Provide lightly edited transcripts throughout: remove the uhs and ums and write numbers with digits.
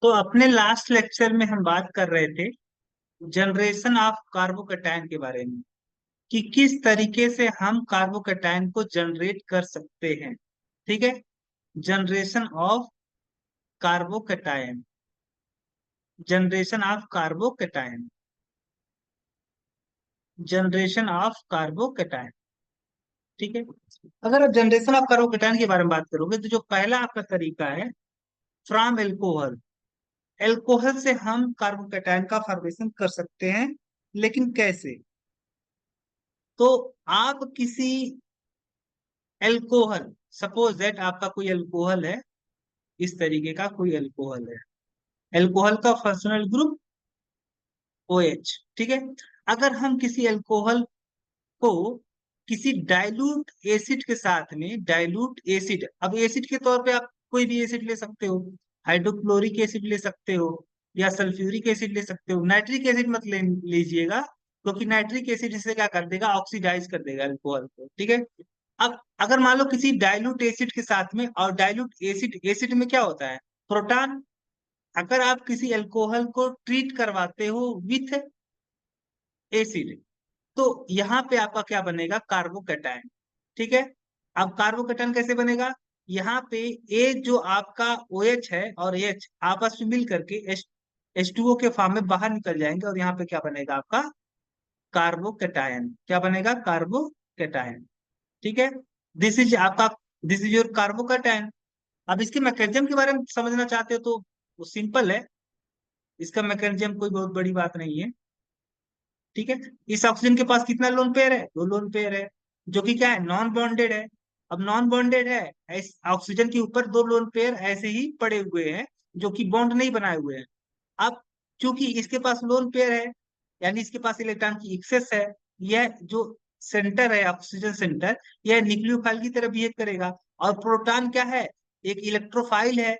तो अपने last lecture में हम बात कर रहे थे जनरेशन ऑफ कार्बोकैटायन के बारे में कि किस तरीके से हम कार्बोकैटायन को जनरेट कर सकते हैं। ठीक है। Generation of carbocation, generation of carbocation, generation of carbocation. ठीक है। अगर आप जनरेशन ऑफ कार्बोकैटायन के बारे में बात करोगे तो जो पहला आपका तरीका है फ्रॉम एल्कोहल। एल्कोहल से हम कार्बोकैटायन का फॉर्मेशन कर सकते हैं, लेकिन कैसे? तो आप किसी एल्कोहल, सपोज दैट आपका कोई एल्कोहल है, इस तरीके का कोई एल्कोहल है, एल्कोहल का फंक्शनल ग्रुप OH। ठीक है। अगर हम किसी एल्कोहल को किसी डाइल्यूट एसिड के साथ में, डाइल्यूट एसिड, अब एसिड के तौर पे आप कोई भी एसिड ले सकते हो, हाइड्रोक्लोरिक एसिड ले सकते हो या सल्फ्यूरिक एसिड ले सकते हो। नाइट्रिक एसिड मत लीजिएगा, क्योंकि नाइट्रिक एसिड इसे क्या कर देगा, ऑक्सीडाइज कर देगा अल्कोहल को। ठीक है। अब अगर मान लो किसी डाइल्यूट एसिड के साथ में, और डाइल्यूट एसिड, एसिड में क्या होता है, प्रोटॉन। अगर आप किसी अल्कोहल को ट्रीट करवाते हो विथ एसिड, तो यहाँ पे आपका क्या बनेगा, कार्बोकैटायन। ठीक है। अब कार्बोकैटायन कैसे बनेगा, यहाँ पे ए जो आपका OH है और H आपस में मिल करके H2O के फॉर्म में बाहर निकल जाएंगे, और यहाँ पे क्या बनेगा आपका कार्बोकैटायन। क्या बनेगा, कार्बोकैटायन। ठीक है। दिस इज आपका, दिस इज योर कार्बोकैटायन। अब इसके मैकेनिज्म के बारे में समझना चाहते हो तो वो सिंपल है। इसका मैकेनिज्म कोई बहुत बड़ी बात नहीं है। ठीक है। इस ऑक्सीजन के पास कितना लोन पेयर है, दो लोन पेयर है, जो कि क्या है, नॉन बॉन्डेड है। अब नॉन बॉन्डेड है, इस ऑक्सीजन के ऊपर दो लोन पेयर ऐसे ही पड़े हुए हैं, जो कि बॉन्ड नहीं बनाए हुए हैं। अब चूंकि इसके पास लोन पेयर है, यानी इसके पास इलेक्ट्रॉन की एक्सेस है, यह जो सेंटर है ऑक्सीजन सेंटर, यह न्यूक्लियोफाइल की तरह बिहेव करेगा। और प्रोटॉन क्या है, एक इलेक्ट्रोफाइल है।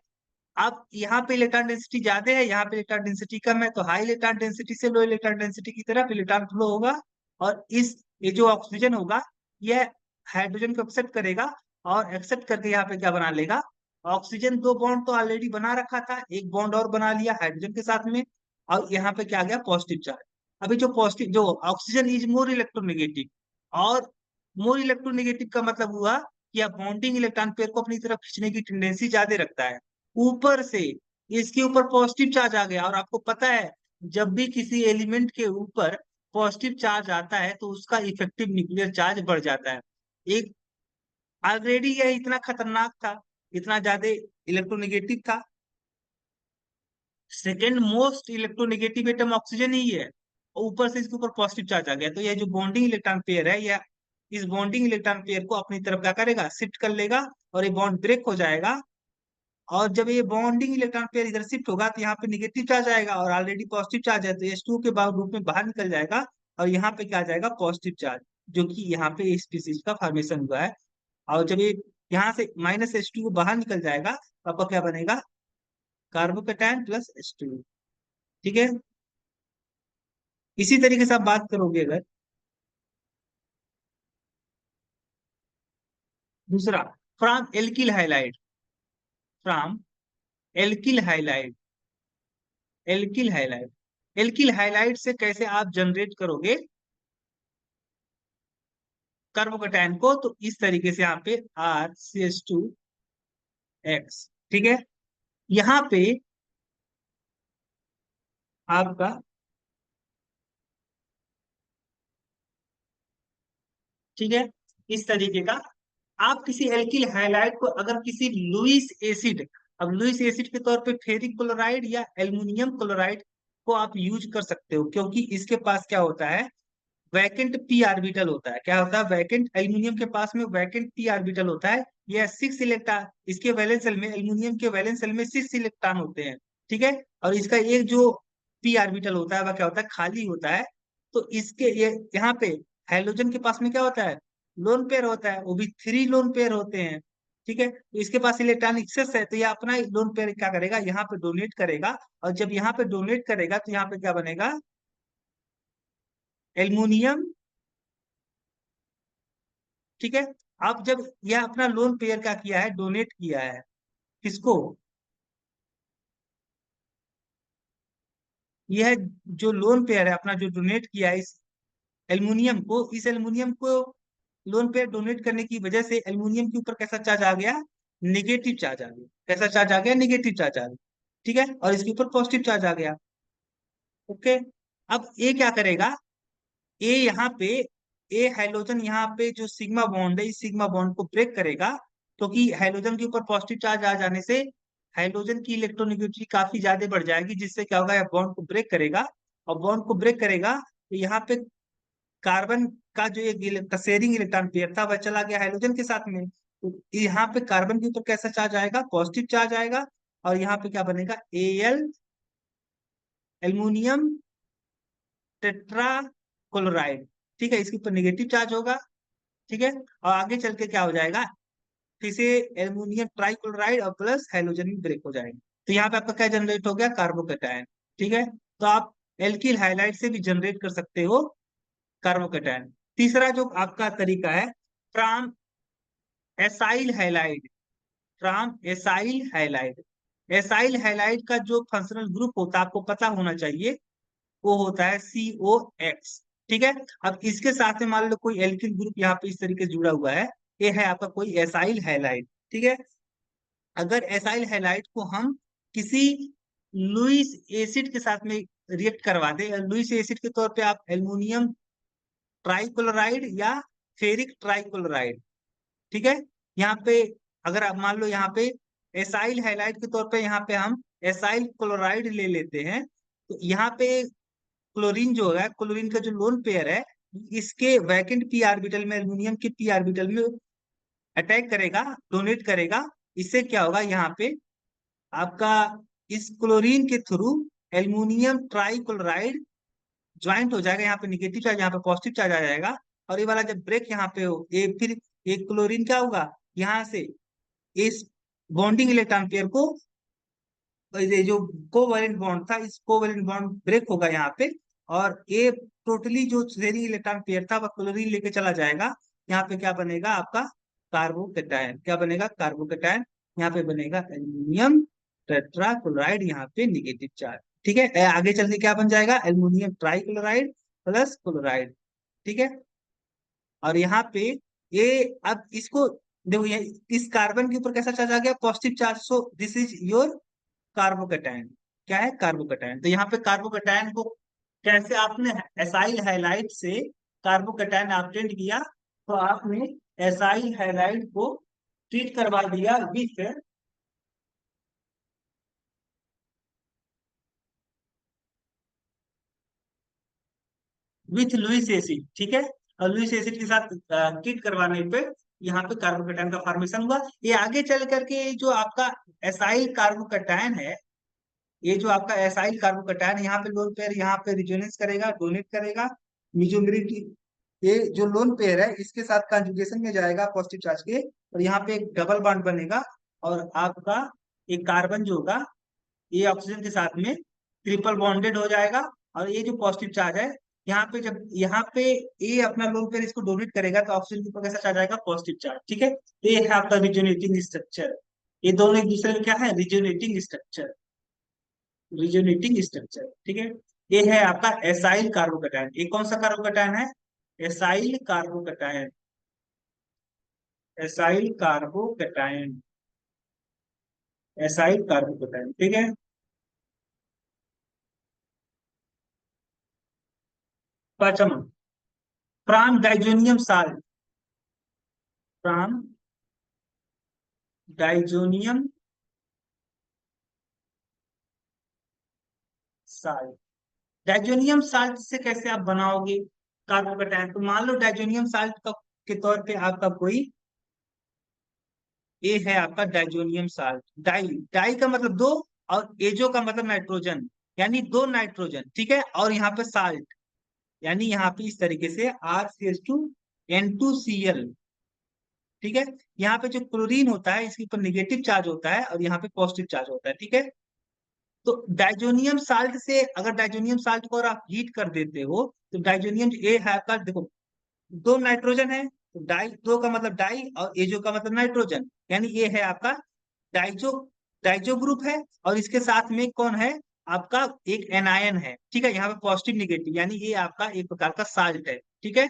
अब यहाँ पे इलेक्ट्रॉन डेंसिटी ज्यादा है, यहाँ पे इलेक्ट्रॉन डेंसिटी कम है, तो हाई इलेक्ट्रॉन डेंसिटी से लो इलेक्ट्रॉन डेंसिटी की तरफ इलेक्ट्रॉन फ्लो होगा। और इस ये जो ऑक्सीजन होगा, यह हाइड्रोजन को एक्सेप्ट करेगा, और एक्सेप्ट करके यहाँ पे क्या बना लेगा, ऑक्सीजन दो बॉन्ड तो ऑलरेडी बना रखा था, एक बॉन्ड और बना लिया हाइड्रोजन के साथ में, और यहाँ पे क्या आ गया, पॉजिटिव चार्ज। अभी जो पॉजिटिव, जो ऑक्सीजन इज मोर इलेक्ट्रोनेगेटिव, और मोर इलेक्ट्रोनेगेटिव का मतलब हुआ कि आप बॉन्डिंग इलेक्ट्रॉन पेयर को अपनी तरफ खींचने की टेंडेंसी ज्यादा रखता है। ऊपर से इसके ऊपर पॉजिटिव चार्ज आ गया, और आपको पता है जब भी किसी एलिमेंट के ऊपर पॉजिटिव चार्ज आता है तो उसका इफेक्टिव न्यूक्लियर चार्ज बढ़ जाता है। एक ऑलरेडी यह इतना खतरनाक था, इतना ज्यादा इलेक्ट्रोनेगेटिव था, second most electronegative atom oxygen ही है, और ऊपर से इसके ऊपर पॉजिटिव चार्ज आ गया, तो यह जो बॉन्डिंग इलेक्ट्रॉन पेयर है, यह इस बॉन्डिंग इलेक्ट्रॉन पेयर को अपनी तरफ क्या करेगा, शिफ्ट कर लेगा, और ये बॉन्ड ब्रेक हो जाएगा। और जब ये बॉन्डिंग इलेक्ट्रॉन पेयर इधर शिफ्ट होगा तो यहाँ पे निगेटिव चार्ज आएगा, और ऑलरेडी पॉजिटिव चार्ज है तो H2 के रूप में बाहर निकल जाएगा, और यहाँ पे क्या आ जाएगा, पॉजिटिव चार्ज, जो कि यहाँ पे इस स्पीसीज का फॉर्मेशन हुआ है। और जब ये यहाँ से -H2 बाहर निकल जाएगा तो आपका क्या बनेगा, कार्बोकैटायन प्लस H2। ठीक है। इसी तरीके से आप बात करोगे अगर दूसरा, from alkyl halide, from alkyl halide, alkyl halide, alkyl halide से कैसे आप जनरेट करोगे कार्बोकैटायन को, तो इस तरीके से यहाँ पे RCH2X। ठीक है। यहाँ पे आपका, ठीक है, इस तरीके का आप किसी एल्किल हाइलाइड को अगर किसी लुईस एसिड, अब लुईस एसिड के तौर पे फेरिक क्लोराइड या एल्युमिनियम क्लोराइड को आप यूज कर सकते हो, क्योंकि इसके पास क्या होता है, वैकेंट पी ऑर्बिटल होता है। क्या होता है, वैकेंट, एल्युमिनियम के पास में वैकेंट पी ऑर्बिटल होता है। यह 6 इलेक्ट्रॉन, इसके वैलेंस सेल में, एल्युमिनियम के वैलेंस सेल में 6 इलेक्ट्रॉन होते हैं। ठीक है। और इसका एक जो पी ऑर्बिटल होता है वह क्या होता है, खाली होता है। तो इसके ये यहाँ पे हाइड्रोजन के पास में क्या होता है, लोन पेयर होता है, वो भी 3 लोन पेयर होते हैं। ठीक है। तो इसके पास इलेक्ट्रॉन एक्सेस है, तो ये अपना लोन पेयर क्या करेगा, यहाँ पे डोनेट करेगा, और जब यहाँ पे डोनेट करेगा तो यहाँ पे क्या बनेगा, एल्युमिनियम। ठीक है। अब जब यह अपना लोन पेयर क्या किया है, डोनेट किया है, किसको, यह जो लोन पेयर है अपना, जो डोनेट किया है इस एल्युमिनियम को, लोन पेयर डोनेट करने की वजह से एल्युमिनियम के ऊपर कैसा चार्ज आ गया? नेगेटिव चार्ज आ गया। कैसा चार्ज आ गया? नेगेटिव चार्ज आ गया। ठीक है, और इसके ऊपर पॉजिटिव चार्ज आ गया। ओके। अब ए क्या करेगा? ए यहाँ पे, ए हाइड्रोजन यहाँ पे जो सिग्मा बॉन्ड है, इस सिग्मा बॉन्ड को ब्रेक करेगा, क्योंकि हाइड्रोजन के ऊपर पॉजिटिव चार्ज आ जाने से हाइड्रोजन की इलेक्ट्रोनेगेटिविटी काफी ज्यादा बढ़ जाएगी, जिससे क्या होगा? यह बॉन्ड को ब्रेक करेगा। और बॉन्ड को ब्रेक करेगा तो यहाँ पे कार्बन का जो एक शेयरिंग इलेक्ट्रॉन पेयर था वह चला गया हाइड्रोजन के साथ में। तो यहाँ पे कार्बन के ऊपर कैसा चार्ज आएगा? पॉजिटिव चार्ज आएगा। और यहाँ पे क्या बनेगा? L aluminium tetra chloride. ठीक है, इसके ऊपर नेगेटिव चार्ज होगा। ठीक है, और आगे चल के क्या हो जाएगा? फिर से एल्युमिनियम ट्राइक्लोराइड और प्लस हाइड्रोजन भी ब्रेक हो जाएंगे। तो यहाँ पे आपका क्या जनरेट हो गया? कार्बोकेटायन। ठीक है, तो आप एल्किल हाइलाइड से भी जनरेट कर सकते हो कार्बोकेटायन। तीसरा जो आपका तरीका है, from acyl halide. From acyl halide. Acyl halide का जो फंक्शनल ग्रुप होता है आपको पता होना चाहिए, वो होता है COX। ठीक है, अब इसके साथ में मान लो कोई एल्किल ग्रुप यहाँ पे इस तरीके से जुड़ा हुआ है, ये है आपका कोई एसाइल हैलाइड। ठीक है, अगर एसाइल हैलाइड को हम किसी लुईस एसिड के साथ में रिएक्ट करवा दें, लुईस एसिड के तौर पे आप एल्युमिनियम ट्राइक्लोराइड या फेरिक ट्राइक्लोराइड। ठीक है, यहाँ पे अगर आप मान लो यहाँ पे एसाइल हैलाइड के तौर पे यहाँ पे हम एसाइल क्लोराइड ले लेते हैं, तो यहाँ पे क्लोरीन जो है, क्लोरीन का जो लोन पेयर है, इसके वैकेंट पी ऑर्बिटल में एल्युमिनियम के पी ऑर्बिटल में अटैक करेगा, डोनेट करेगा। इससे क्या होगा? यहाँ पे आपका इस क्लोरीन के थ्रू एल्युमिनियम ट्राइक्लोराइड ज्वाइंट हो जाएगा, यहाँ पे निगेटिव चार्ज, यहाँ पे पॉजिटिव चार्ज आ जाएगा। और ये वाला जब ब्रेक यहाँ पे हो, ये फिर एक क्लोरीन क्या होगा? यहाँ से इस बॉन्डिंग इलेक्ट्रॉन पेयर को, ये जो कोवैलेंट बॉन्ड था, इस कोवैलेंट बॉन्ड ब्रेक होगा यहाँ पे। और ये टोटली जो शेयरिंग इलेक्ट्रॉन पेयर था वह क्लोरीन लेके चला जाएगा। यहाँ पे क्या बनेगा आपका? कार्बोकेटायन। क्या बनेगा? कार्बोकेटायन। यहाँ पे बनेगा एल्युमिनियम टेट्रा क्लोराइड, यहाँ पे निगेटिव चार्ज। ठीक है, आगे चल के क्या बन जाएगा? Aluminium trichloride plus chloride. ठीक है, और यहाँ पे ये, अब इसको देखो, ये इस कार्बन के ऊपर कैसा चार्ज आ गया? Positive charge. So this is your carbocation. क्या है? कार्बोकेटायन। तो यहाँ पे कार्बोकेटायन को कैसे आपने एसाइल हैलाइड से कार्बोकेटायन ऑब्टेन किया? तो आपने एसाइल हैलाइड को ट्रीट करवा दिया विथ लुइस एसिड। ठीक है, और लुइस एसिड के साथ ट्रीट करवाने पे यहाँ पे कार्बोकेटायन का फॉर्मेशन हुआ। ये आगे चल करके जो आपका एसाइल कार्बोकेटायन है, ये जो आपका एसाइल कार्बोकेटायन यहाँ पे लोन पेयर यहाँ पे रिजोनेंस करेगा, डोनेट करेगा मिजोमेरिक। ये जो लोन पेयर है इसके साथ कंजुगेशन में जाएगा पॉजिटिव चार्ज के, और यहाँ पे एक डबल बॉन्ड बनेगा। और आपका एक कार्बन जो होगा, ये ऑक्सीजन के साथ में ट्रिपल बॉन्डेड हो जाएगा। और ये जो पॉजिटिव चार्ज है, यहाँ पे जब यहाँ पे ये अपना लोन पेयर इसको डोनेट करेगा तो ऑक्सीजन के ऊपर कैसा चार्ज आएगा? Positive charge. ठीक है, तो ये है आपका रिजोनेटिंग स्ट्रक्चर। ये दोनों एक दूसरे में क्या है? Resonating structure. Resonating structure. ठीक है, ये है आपका एसाइल कार्बोकेटायन। ये कौन सा कार्बोकेटायन है? Acyl carbocation. Acyl carbocation. Acyl carbocation. ठीक है, पांचवा, from diazonium salt. From diazonium salt. Diazonium salt से कैसे आप बनाओगे कार्बोकेटायन? तो मान लो डाइजोनियम साल्ट का के तौर पे आपका कोई, ये है आपका डाइजोनियम साल्ट। डाई, डाई का मतलब दो, और एजो का मतलब नाइट्रोजन, यानी दो नाइट्रोजन। ठीक है, और यहाँ पे साल्ट, यानी यहाँ पे इस तरीके से RCH2N2Cl। ठीक है, यहाँ पे जो क्लोरीन होता है इसके ऊपर निगेटिव चार्ज होता है और यहाँ पे पॉजिटिव चार्ज होता है। ठीक है, तो डाइजोनियम साल्ट से, अगर डाइजोनियम साल्ट को और आप हीट कर देते हो, तो डाइजोनियम ए है आपका, देखो दो नाइट्रोजन है, तो डाई, दो का मतलब डाई और एजो का मतलब नाइट्रोजन, यानी ये है आपका डाइजो, डाइजो ग्रुप है। और इसके साथ में कौन है? आपका एक एनायन है, ठीक है, यहाँ पे पॉजिटिव निगेटिव, यानी ये आपका एक प्रकार का साल्ट है, ठीक है।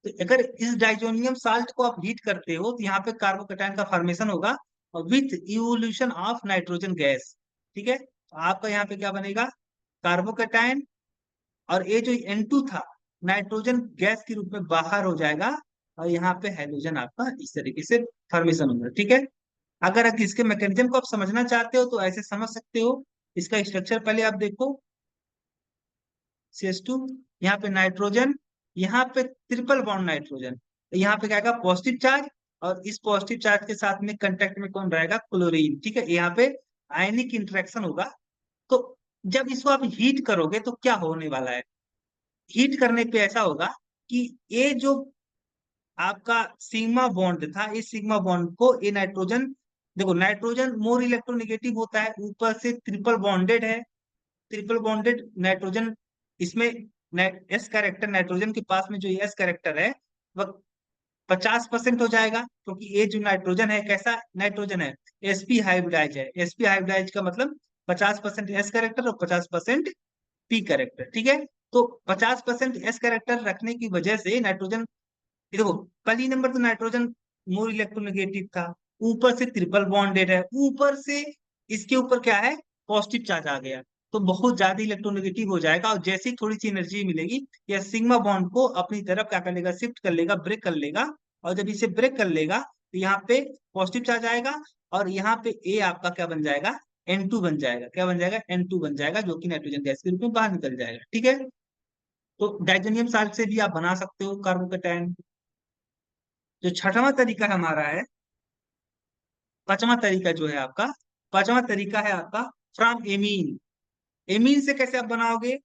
तो अगर इस डाइजोनियम साल्ट को आप हीट करते हो तो यहाँ पे कार्बोकैटायन का फॉर्मेशन होगा और with evolution of nitrogen gas, ठीक है। तो आपका यहाँ पे क्या बनेगा, कार्बोकैटायन, और ये जो N2 था नाइट्रोजन गैस के रूप में बाहर हो जाएगा, और यहाँ पे हाइड्रोजन आपका इस तरीके से फॉर्मेशन होगा, ठीक है। अगर आप इसके मैकेनिज्म को आप समझना चाहते हो तो ऐसे समझ सकते हो। इसका स्ट्रक्चर पहले आप देखो, CH2, यहाँ पे नाइट्रोजन, यहाँ पे ट्रिपल बॉन्ड नाइट्रोजन, तो यहाँ पे क्या आएगा, पॉजिटिव चार्ज, और इस पॉजिटिव चार्ज के साथ में कंटेक्ट में कौन रहेगा, क्लोरीन, ठीक है। यहाँ पे आयनिक इंटरेक्शन होगा। तो जब इसको आप हीट करोगे तो क्या होने वाला है, हीट करने पे ऐसा होगा कि ये जो आपका सिग्मा बॉन्ड था, इस सिग्मा बॉन्ड को ये नाइट्रोजन, देखो नाइट्रोजन मोर इलेक्ट्रोनेगेटिव होता है, ऊपर से ट्रिपल बॉन्डेड है, ट्रिपल बॉन्डेड नाइट्रोजन, इसमें एस कैरेक्टर, नाइट्रोजन के पास में जो एस कैरेक्टर है वह 50% हो जाएगा, क्योंकि ये जो नाइट्रोजन है कैसा नाइट्रोजन है, sp हाइब्रिडाइज है। sp हाइब्रिडाइज का मतलब 50% एस कैरेक्टर और 50% पी कैरेक्टर, ठीक है। तो 50% एस कैरेक्टर रखने की वजह से नाइट्रोजन, ये देखो पहली नंबर तो नाइट्रोजन मोर इलेक्ट्रोनेगेटिव था, ऊपर से ट्रिपल बॉन्डेड है, ऊपर से इसके ऊपर क्या है, पॉजिटिव चार्ज आ गया, तो बहुत ज्यादा इलेक्ट्रोनेगेटिव हो जाएगा, और जैसे ही थोड़ी सी एनर्जी मिलेगी यह सिग्मा बॉन्ड को अपनी तरफ क्या कर लेगा, शिफ्ट कर लेगा, ब्रेक कर लेगा, और जब इसे ब्रेक कर लेगा तो यहाँ पे पॉजिटिव चार्ज आएगा, और यहाँ पे ए आपका क्या बन जाएगा, N2 बन जाएगा, क्या बन जाएगा, N2 बन जाएगा, जो कि नाइट्रोजन गैस के रूप में बाहर निकल जाएगा, ठीक है। तो डाइजेनियम साल्ट से भी आप बना सकते हो कार्बोकैटायन। जो छठवां तरीका हमारा है, पांचवा तरीका जो है आपका, पांचवा तरीका है आपका फ्रॉम एमीन। एमीन से कैसे आप बनाओगे,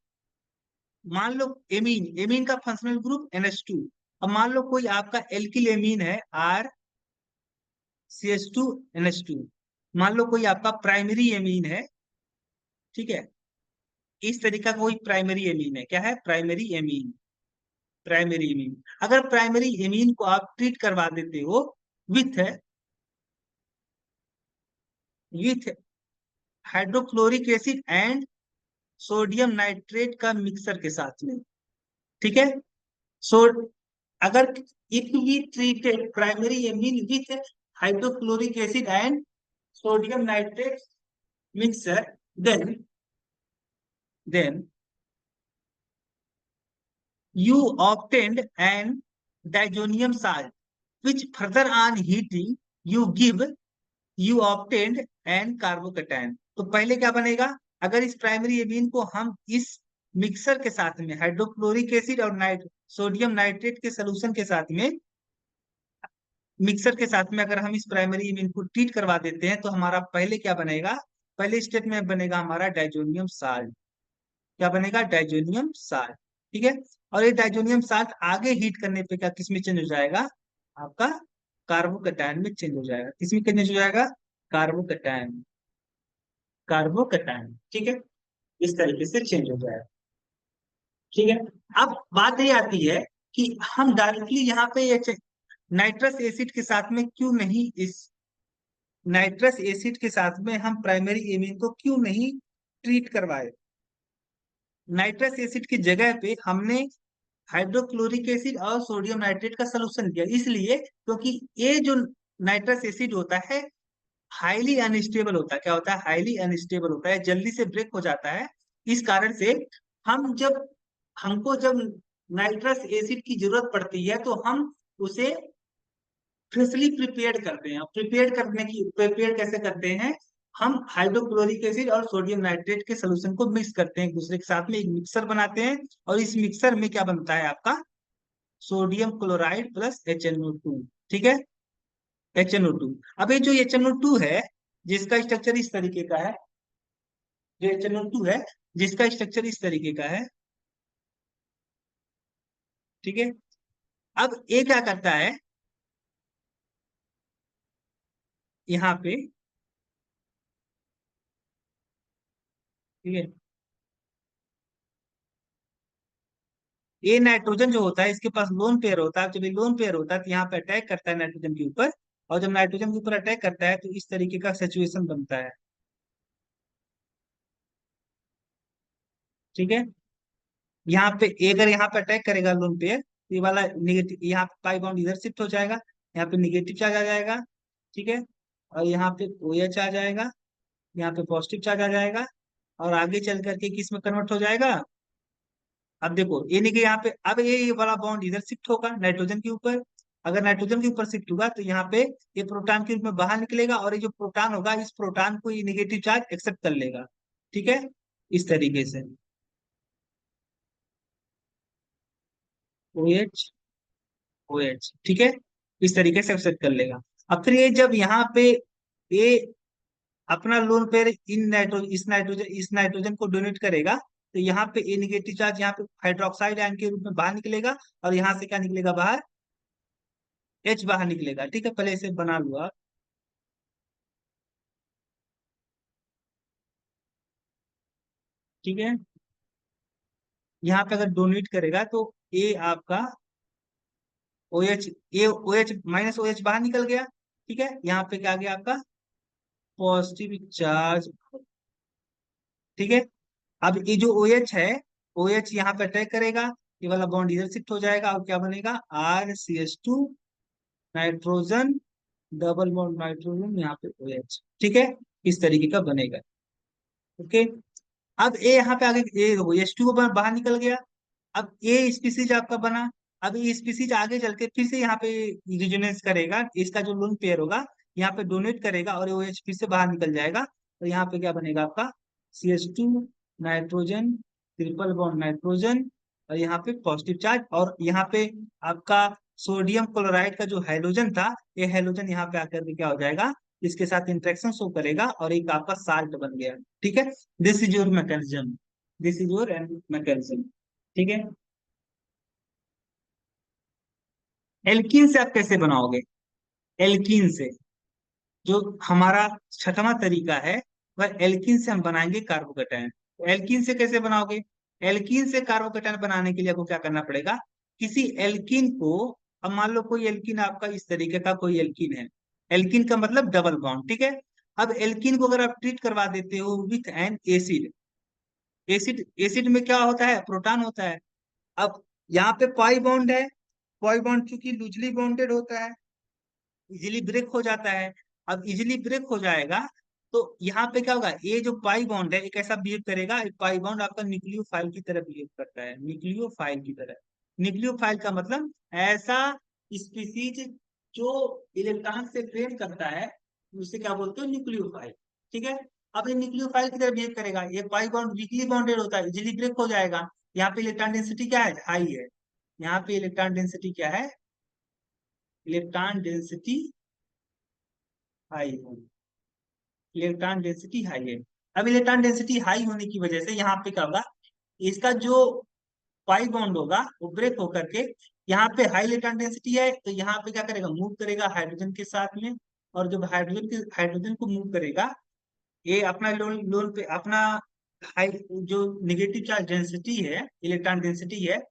मान लो एमीन, एमीन का फंक्शनल ग्रुप NH2, अब मान लो कोई आपका एल्किल एमीन है RCH2NH2, मान लो कोई आपका प्राइमरी एमीन है, ठीक है, इस तरीका का कोई प्राइमरी एमीन है, क्या है, प्राइमरी एमीन, प्राइमरी एमीन। अगर प्राइमरी एमीन को आप ट्रीट करवा देते हो with with hydrochloric acid and sodium nitrate का मिक्सर के साथ में, ठीक है। सो अगर if we treated primary amine with hydrochloric acid and sodium nitrate mixer, then you obtained an diazonium salt, which further on heating you obtained an carbocation. तो पहले क्या बनेगा, अगर इस प्राइमरी एमीन को हम इस मिक्सर के साथ में हाइड्रोक्लोरिक एसिड और सोडियम नाइट्रेट के सोल्यूशन के साथ में, मिक्सर के साथ में अगर हम इस प्राइमरी एमीन को ट्रीट करवा देते हैं तो हमारा पहले क्या बनेगा, पहले स्टेप में बनेगा हमारा डाइजोनियम साल्ट, क्या बनेगा, डाइजोनियम साल्ट, ठीक है। और ये डाइजोनियम साल्ट आगे हीट करने पे क्या किस में चेंज हो जाएगा, आपका कार्बोकैटायन में चेंज हो जाएगा, किसमें चेंज हो जाएगा, कार्बोकैटायन, कार्बोकैटायन, ठीक है, इस तरीके से चेंज हो जाएगा, ठीक है। अब बात ये आती है कि हम डायरेक्टली यहाँ पे ये नाइट्रस एसिड के साथ में क्यों नहीं, इस नाइट्रस एसिड के साथ में हम प्राइमरी एमीन को क्यों नहीं ट्रीट करवाए, नाइट्रस एसिड की जगह पे हमने हाइड्रोक्लोरिक एसिड और सोडियम नाइट्रेट का सलूशन दिया, इसलिए क्योंकि ये जो नाइट्रस एसिड होता है हाईली अनस्टेबल होता है, क्या होता है, हाईली अनस्टेबल होता है, जल्दी से ब्रेक हो जाता है। इस कारण से हम जब हमको जब नाइट्रस एसिड की जरूरत पड़ती है तो हम उसे फ्रेशली प्रिपेयर करते हैं। प्रिपेयर कैसे करते हैं, हम हाइड्रोक्लोरिक एसिड और सोडियम नाइट्रेट के सोल्यूशन को मिक्स करते हैं एक दूसरे के साथ में, एक मिक्सर बनाते हैं, और इस मिक्सर में क्या बनता है आपका, सोडियम क्लोराइड प्लस HNO2, ठीक है, HNO2। अब ये जो HNO2 है जिसका स्ट्रक्चर इस तरीके का है, जो HNO2 है जिसका स्ट्रक्चर इस तरीके का है, ठीक है। अब ये क्या करता है, यहाँ पे, ठीक है, ये नाइट्रोजन जो होता है इसके पास लोन पेयर होता है, जब ये लोन पेयर होता है तो यहाँ पे अटैक करता है नाइट्रोजन के ऊपर, और जब नाइट्रोजन के ऊपर अटैक करता है तो इस तरीके का सिचुएशन बनता है, ठीक है। यहाँ पे अगर यहाँ पे अटैक करेगा लोन पेयर, तो ये वाला निगेटिव, यहाँ पे पाई बॉन्ड इधर शिफ्ट हो जाएगा, यहाँ पे निगेटिव चार्ज आ जाएगा। ठीक है। और यहाँ पे OH आ जाएगा, यहाँ पे पॉजिटिव चार्ज आ जाएगा, और आगे चल करके किस में कन्वर्ट हो जाएगा। अब देखो ये नहीं कि यहाँ पे, अब ये वाला बॉन्ड इधर शिफ्ट होगा नाइट्रोजन के ऊपर। अगर नाइट्रोजन के ऊपर शिफ्ट होगा तो यहाँ पे ये प्रोटॉन के रूप में बाहर निकलेगा, और ये जो प्रोटॉन होगा इस प्रोटॉन को ये निगेटिव चार्ज एक्सेप्ट कर लेगा। ठीक है, इस तरीके से OH OH, ठीक है, इस तरीके से एक्सेप्ट कर लेगा। अब फिर ये जब यहाँ पे ये अपना लोन पेयर इस नाइट्रोजन को डोनेट करेगा, तो यहाँ पे ए निगेटिव चार्ज यहाँ पे हाइड्रोक्साइड आयन के रूप में बाहर निकलेगा, और यहाँ से क्या निकलेगा बाहर, H बाहर निकलेगा। ठीक है, पहले इसे बना लो आप। ठीक है, यहाँ पे अगर डोनेट करेगा तो ए आपका OH, ए OH माइनस OH बाहर निकल गया। ठीक है, यहाँ पे क्या आ गया आपका पॉजिटिव चार्ज। ठीक है, अब ये जो OH है, OH यहाँ पे अटैक करेगा, ये वाला बॉन्ड इधर शिफ्ट हो जाएगा, और क्या बनेगा RCH2 nitrogen, double bond nitrogen, यहाँ पे OH। ठीक है, इस तरीके का बनेगा। ओके। अब ए यहाँ पे आगे ए H2 बाहर निकल गया। अब ए स्पीसीज आपका बना। अब ये स्पीसीज आगे चल के फिर से यहाँ पे रिजोनेंस करेगा, इसका जो लोन पेयर होगा यहाँ पे डोनेट करेगा, और OH फिर से बाहर निकल जाएगा। तो यहाँ पे क्या बनेगा आपका CH2 nitrogen, triple bond nitrogen, और यहाँ पे पॉजिटिव चार्ज, और यहाँ पे आपका सोडियम क्लोराइड का जो हाइड्रोजन था, ये हाइड्रोजन यहाँ पे आकर के क्या हो जाएगा, इसके साथ इंटरेक्शन शो करेगा, और एक आपका साल्ट बन गया। ठीक है, this is your mechanism, this is your mechanism. ठीक है। एल्कीन से आप कैसे बनाओगे, एल्कीन से जो हमारा छठवां तरीका है, वह एल्कीन से हम बनाएंगे कार्बोकेटायन। एल्कीन से कैसे बनाओगे, एल्कीन से कार्बोकेटायन बनाने के लिए आपको क्या करना पड़ेगा, किसी एल्कीन को, अब मान लो कोई एल्कीन आपका इस तरीके का कोई एल्कीन है, एल्कीन का मतलब डबल बॉन्ड। ठीक है, अब एल्कीन को अगर आप ट्रीट करवा देते हो with an acid, acid acid में क्या होता है, प्रोटॉन होता है। अब यहाँ पे पाई बॉन्ड है, पाई बॉन्ड चूंकि लूजली बॉन्डेड होता है, इजीली ब्रेक हो जाता है। अब इजीली ब्रेक हो जाएगा, तो यहाँ पे क्या होगा, ये जो पाई बॉन्ड है एक ऐसा बिहेव करेगा, पाई बॉन्ड आपका न्यूक्लियोफाइल की तरह बिहेव करता है, न्यूक्लियोफाइल की तरह। न्यूक्लियोफाइल का मतलब ऐसा स्पीसीज जो इलेक्ट्रॉन से प्रेम करता है, उसे क्या बोलते हो, न्यूक्लियोफाइल। ठीक है, अब ये न्यूक्लियोफाइल की तरह बिहेव करेगा, ये पाई बॉन्ड वीकली बॉन्डेड होता है, इजीली ब्रेक हो जाएगा। यहाँ पे इलेक्ट्रॉन डेंसिटी क्या है, हाई है। यहाँ पे इलेक्ट्रॉन डेंसिटी क्या है, इलेक्ट्रॉन डेंसिटी हाई है, इलेक्ट्रॉन डेंसिटी हाई है। अब इलेक्ट्रॉन डेंसिटी हाई होने की वजह से यहाँ पे क्या होगा, इसका जो पाई बॉन्ड होगा वो ब्रेक होकर के, यहाँ पे हाई इलेक्ट्रॉन डेंसिटी है, तो यहाँ पे क्या करेगा, मूव करेगा हाइड्रोजन के साथ में। और जब हाइड्रोजन को मूव करेगा, ये अपना लोन लोन पे अपना हाई, जो निगेटिव चार्ज डेंसिटी है, इलेक्ट्रॉन डेंसिटी है,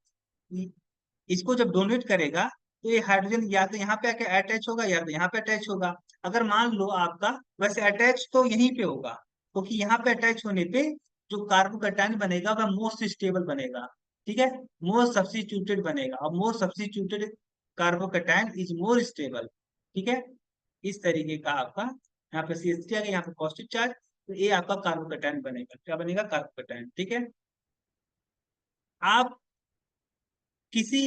इसको जब डोनेट करेगा, तो ये हाइड्रोजन या तो यहाँ पे आके अटैच होगा, या तो यहाँ पे अटैच होगा। अगर मान लो आपका, वैसे अटैच तो यहीं पे होगा, क्योंकि यहाँ पे अटैच होने पे जो कार्बोकैटायन बनेगा वह मोस्ट स्टेबल बनेगा। ठीक है, मोस्ट सब्स्टिट्यूटेड बनेगा, और most substituted carbocation is more stable. ठीक है, इस तरीके का आपका यहाँ पे CH3 आ गया, यहाँ पे पॉजिटिव चार्ज, तो ये आपका कार्बोकैटायन बनेगा, क्या बनेगा, कार्बोकैटायन। ठीक है, आप किसी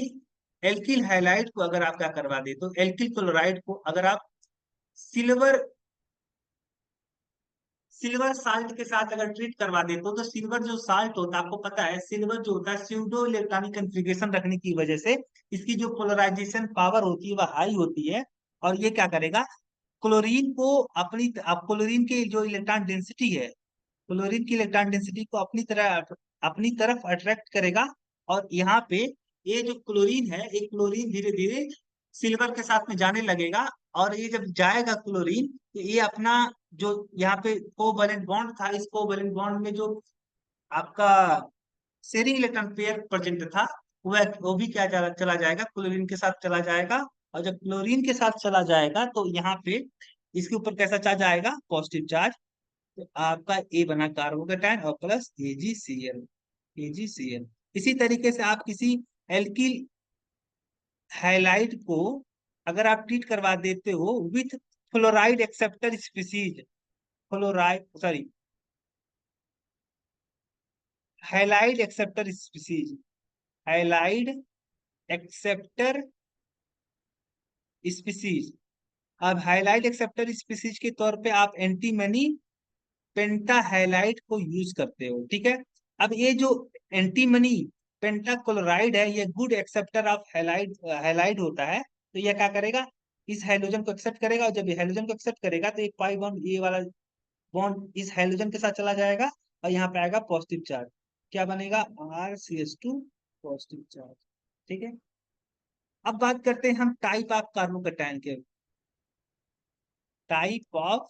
एल्किल हाइलाइट को अगर आप क्या करवा दे, तो एल्किल क्लोराइड को अगर आप सिल्वर सिल्वर साल्ट के साथ अगर ट्रीट करवा दे, तो सिल्वर जो साल्ट होता है, आपको पता है सिल्वर जो होता है स्यूडो इलेक्ट्रॉनिक कन्फिग्रेशन रखने की वजह से इसकी जो पोलराइजेशन पावर होती है वह हाई होती है। और ये क्या करेगा, क्लोरीन को क्लोरीन की जो इलेक्ट्रॉन डेंसिटी है, क्लोरीन की इलेक्ट्रॉन डेंसिटी को अपनी तरफ अट्रैक्ट करेगा। और यहाँ पे ये जो क्लोरीन है, ये क्लोरीन धीरे धीरे सिल्वर के साथ में जाने लगेगा। और ये जब जाएगा क्लोरीन, तो ये अपना जो यहाँ पे कोवैलेंट बॉन्ड था, इस कोवैलेंट बॉन्ड में जो आपका शेयरिंग इलेक्ट्रॉन पेयर प्रेजेंट था, वह वो भी क्या चला जाएगा, क्लोरीन के साथ चला जाएगा। और जब क्लोरीन के साथ चला जाएगा, तो यहाँ पे इसके ऊपर कैसा चार्ज आएगा, पॉजिटिव चार्ज। तो आपका ए बना कार्बोकेटायन और प्लस AgCl। AgCl। इसी तरीके से आप किसी एल्किल हैलाइड को अगर आप ट्रीट करवा देते हो with fluoride acceptor species, fluoride sorry halide acceptor species, halide acceptor species. अब हाइलाइट एक्सेप्टर स्पीसीज के तौर पे आप एंटीमनी पेंटाहाइलाइट को यूज करते हो, ठीक है। अब ये जो एंटीमनी पेंटाक्लोराइड है ये good acceptor of halide halide होता है। तो ये क्या करेगा, इस हाइड्रोजन को एक्सेप्ट करेगा, और जब ये हाइड्रोजन को एक्सेप्ट करेगा तो एक पाई बॉन्ड ये वाला बॉन्ड इस हाइड्रोजन के साथ चला जाएगा, और यहाँ पे आएगा पॉजिटिव चार्ज। क्या बनेगा, RCH2 पॉजिटिव चार्ज, ठीक है। अब बात करते हैं हम टाइप ऑफ कार्बोकैटायन के, type of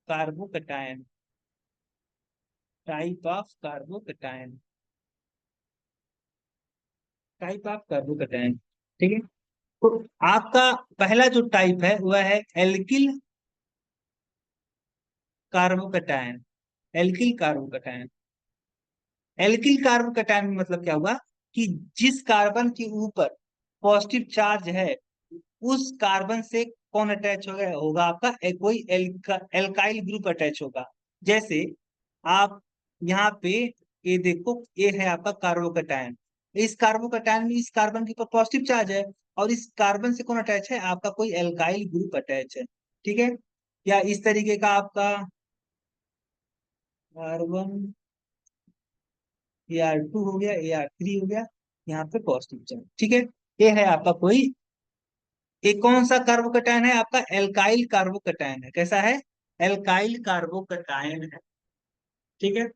carbocation, type of carbocation, type of carbocation, ठीक है। तो आपका पहला जो टाइप है वह है alkyl carbocation, alkyl carbocation. Alkyl carbocation में मतलब क्या हुआ कि जिस कार्बन के ऊपर पॉजिटिव चार्ज है उस कार्बन से कौन अटैच हो गया होगा, आपका कोई एल्काइल ग्रुप अटैच होगा। जैसे आप यहाँ पे ये देखो, ये है आपका कार्बोकैटायन, इस कार्बोकैटायन में इस कार्बन के ऊपर पॉजिटिव चार्ज है, और इस कार्बन से कौन अटैच है, आपका कोई एल्काइल ग्रुप अटैच है, ठीक है। या इस तरीके का आपका कार्बन Ar2 हो गया, Ar3 हो गया, यहाँ पे पॉजिटिव चार्ज, ठीक है। ये है आपका कोई, ये कौन सा कार्बोकैटायन है, आपका एल्काइल कार्बोकैटायन है। कैसा है, एल्काइल कार्बोकैटायन है, ठीक है।